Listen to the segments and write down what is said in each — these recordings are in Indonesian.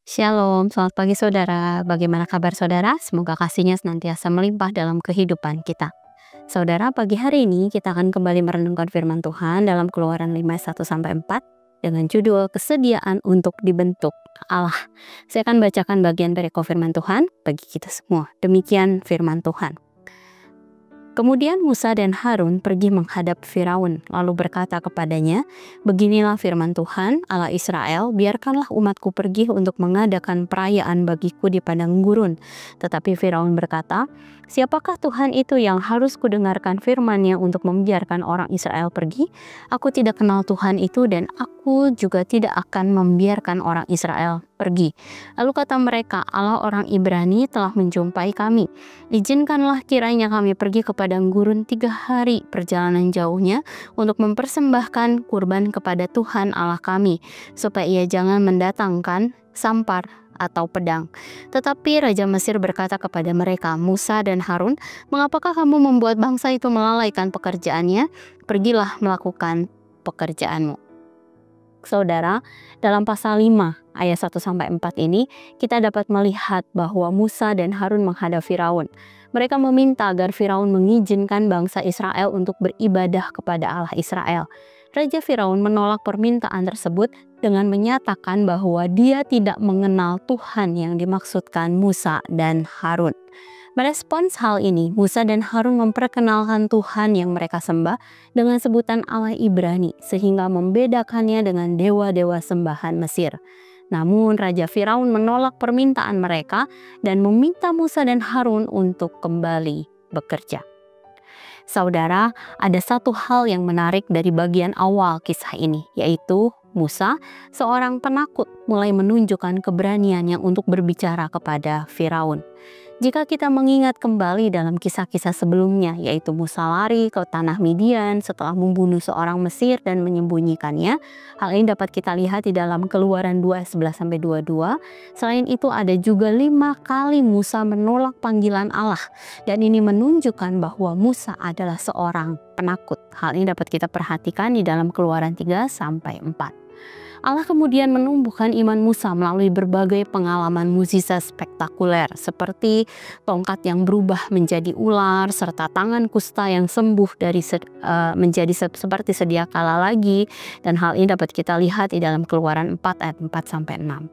Shalom, selamat pagi saudara. Bagaimana kabar saudara? Semoga kasihnya senantiasa melimpah dalam kehidupan kita. Saudara, pagi hari ini kita akan kembali merenungkan firman Tuhan dalam Keluaran 5 ayat 1-4 dengan judul Kesediaan untuk Dibentuk Allah. Saya akan bacakan bagian perikop firman Tuhan bagi kita semua. Demikian firman Tuhan. Kemudian Musa dan Harun pergi menghadap Firaun, lalu berkata kepadanya, "Beginilah firman Tuhan, Allah Israel, biarkanlah umatku pergi untuk mengadakan perayaan bagiku di padang gurun." Tetapi Firaun berkata, "Siapakah Tuhan itu yang harus kudengarkan firman-Nya untuk membiarkan orang Israel pergi? Aku tidak kenal Tuhan itu dan aku juga tidak akan membiarkan orang Israel pergi." Lalu kata mereka, "Allah orang Ibrani telah menjumpai kami. Izinkanlah kiranya kami pergi ke padang gurun 3 hari perjalanan jauhnya untuk mempersembahkan kurban kepada Tuhan Allah kami, supaya ia jangan mendatangkan sampar atau pedang." Tetapi Raja Mesir berkata kepada mereka, "Musa dan Harun, mengapakah kamu membuat bangsa itu melalaikan pekerjaannya? Pergilah melakukan pekerjaanmu." Saudara, dalam pasal 5 ayat 1-4 ini kita dapat melihat bahwa Musa dan Harun menghadap Firaun. Mereka meminta agar Firaun mengizinkan bangsa Israel untuk beribadah kepada Allah Israel. Raja Firaun menolak permintaan tersebut dengan menyatakan bahwa dia tidak mengenal Tuhan yang dimaksudkan Musa dan Harun. Merespons hal ini, Musa dan Harun memperkenalkan Tuhan yang mereka sembah dengan sebutan Allah Ibrani, sehingga membedakannya dengan dewa-dewa sembahan Mesir. Namun Raja Firaun menolak permintaan mereka dan meminta Musa dan Harun untuk kembali bekerja. Saudara, ada satu hal yang menarik dari bagian awal kisah ini, yaitu Musa, seorang penakut, mulai menunjukkan keberaniannya untuk berbicara kepada Firaun. Jika kita mengingat kembali dalam kisah-kisah sebelumnya, yaitu Musa lari ke tanah Midian setelah membunuh seorang Mesir dan menyembunyikannya, hal ini dapat kita lihat di dalam Keluaran 2 ayat 11-22. Selain itu ada juga 5 kali Musa menolak panggilan Allah, dan ini menunjukkan bahwa Musa adalah seorang penakut. Hal ini dapat kita perhatikan di dalam Keluaran 3-4. Allah kemudian menumbuhkan iman Musa melalui berbagai pengalaman mukjizat spektakuler seperti tongkat yang berubah menjadi ular serta tangan kusta yang sembuh dari menjadi seperti sedia kala lagi, dan hal ini dapat kita lihat di dalam Keluaran 4 ayat 4-6.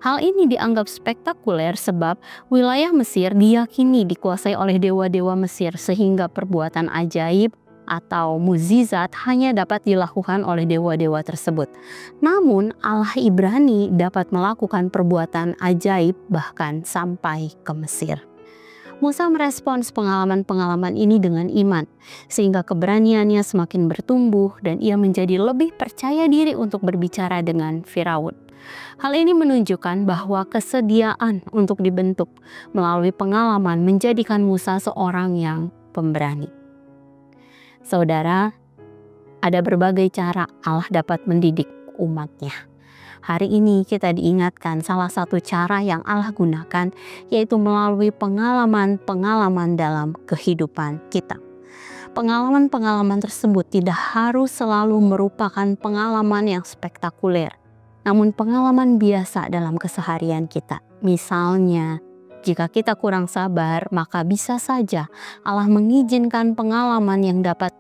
Hal ini dianggap spektakuler sebab wilayah Mesir diyakini dikuasai oleh dewa-dewa Mesir, sehingga perbuatan ajaib atau mukjizat hanya dapat dilakukan oleh dewa-dewa tersebut. Namun Allah Ibrani dapat melakukan perbuatan ajaib bahkan sampai ke Mesir. Musa merespons pengalaman-pengalaman ini dengan iman, sehingga keberaniannya semakin bertumbuh dan ia menjadi lebih percaya diri untuk berbicara dengan Firaun. Hal ini menunjukkan bahwa kesediaan untuk dibentuk melalui pengalaman menjadikan Musa seorang yang pemberani. Saudara, ada berbagai cara Allah dapat mendidik umat-Nya. Hari ini kita diingatkan salah satu cara yang Allah gunakan, yaitu melalui pengalaman-pengalaman dalam kehidupan kita. Pengalaman-pengalaman tersebut tidak harus selalu merupakan pengalaman yang spektakuler, namun pengalaman biasa dalam keseharian kita. Misalnya, jika kita kurang sabar, maka bisa saja Allah mengizinkan pengalaman yang dapat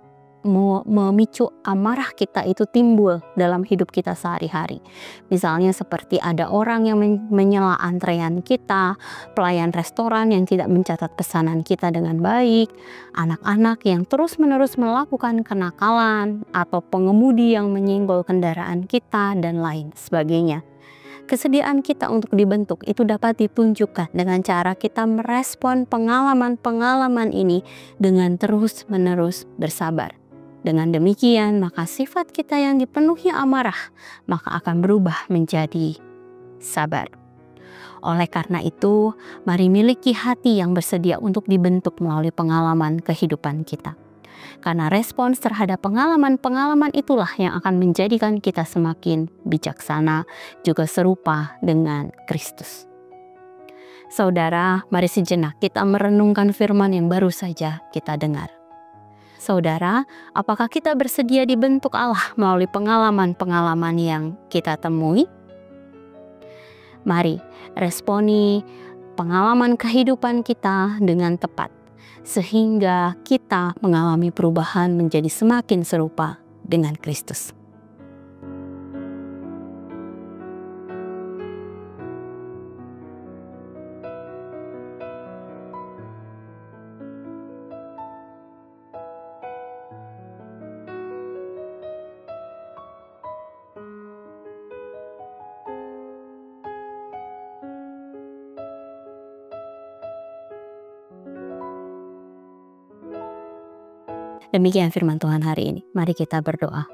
memicu amarah kita itu timbul dalam hidup kita sehari-hari. Misalnya seperti ada orang yang menyela antrean kita, pelayan restoran yang tidak mencatat pesanan kita dengan baik, anak-anak yang terus-menerus melakukan kenakalan, atau pengemudi yang menyenggol kendaraan kita, dan lain sebagainya. Kesediaan kita untuk dibentuk itu dapat ditunjukkan dengan cara kita merespon pengalaman-pengalaman ini dengan terus-menerus bersabar. Dengan demikian, maka sifat kita yang dipenuhi amarah maka akan berubah menjadi sabar. Oleh karena itu, mari miliki hati yang bersedia untuk dibentuk melalui pengalaman kehidupan kita. Karena respons terhadap pengalaman-pengalaman itulah yang akan menjadikan kita semakin bijaksana, juga serupa dengan Kristus. Saudara, mari sejenak kita merenungkan firman yang baru saja kita dengar. Saudara, apakah kita bersedia dibentuk Allah melalui pengalaman-pengalaman yang kita temui? Mari responi pengalaman kehidupan kita dengan tepat, sehingga kita mengalami perubahan menjadi semakin serupa dengan Kristus. Demikian firman Tuhan hari ini. Mari kita berdoa.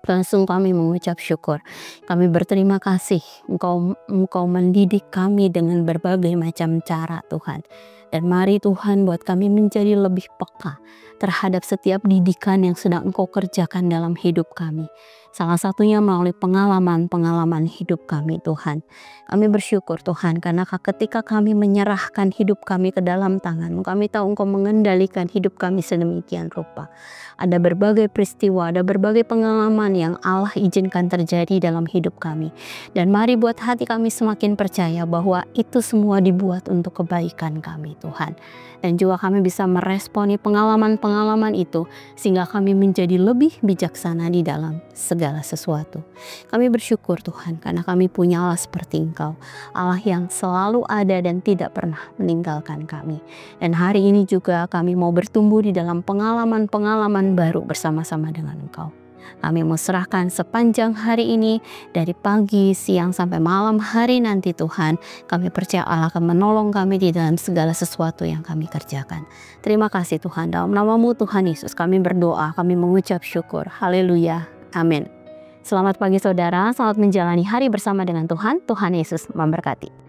Langsung kami mengucap syukur. Kami berterima kasih Engkau mendidik kami dengan berbagai macam cara Tuhan. Dan mari Tuhan buat kami menjadi lebih peka terhadap setiap didikan yang sedang Engkau kerjakan dalam hidup kami. Salah satunya melalui pengalaman-pengalaman hidup kami Tuhan. Kami bersyukur Tuhan karena ketika kami menyerahkan hidup kami ke dalam tangan-Mu, kami tahu Engkau mengendalikan hidup kami sedemikian rupa. Ada berbagai peristiwa, ada berbagai pengalaman yang Allah izinkan terjadi dalam hidup kami. Dan mari buat hati kami semakin percaya bahwa itu semua dibuat untuk kebaikan kami Tuhan. Dan juga kami bisa meresponi pengalaman-pengalaman itu sehingga kami menjadi lebih bijaksana di dalam segala sesuatu. Kami bersyukur Tuhan karena kami punya Allah seperti Engkau, Allah yang selalu ada dan tidak pernah meninggalkan kami. Dan hari ini juga kami mau bertumbuh di dalam pengalaman-pengalaman baru bersama-sama dengan Engkau. Kami mau serahkan sepanjang hari ini, dari pagi, siang, sampai malam hari nanti Tuhan. Kami percaya Allah akan menolong kami di dalam segala sesuatu yang kami kerjakan. Terima kasih Tuhan, dalam nama-Mu Tuhan Yesus kami berdoa, kami mengucap syukur. Haleluya, amin. Selamat pagi saudara, selamat menjalani hari bersama dengan Tuhan. Tuhan Yesus memberkati.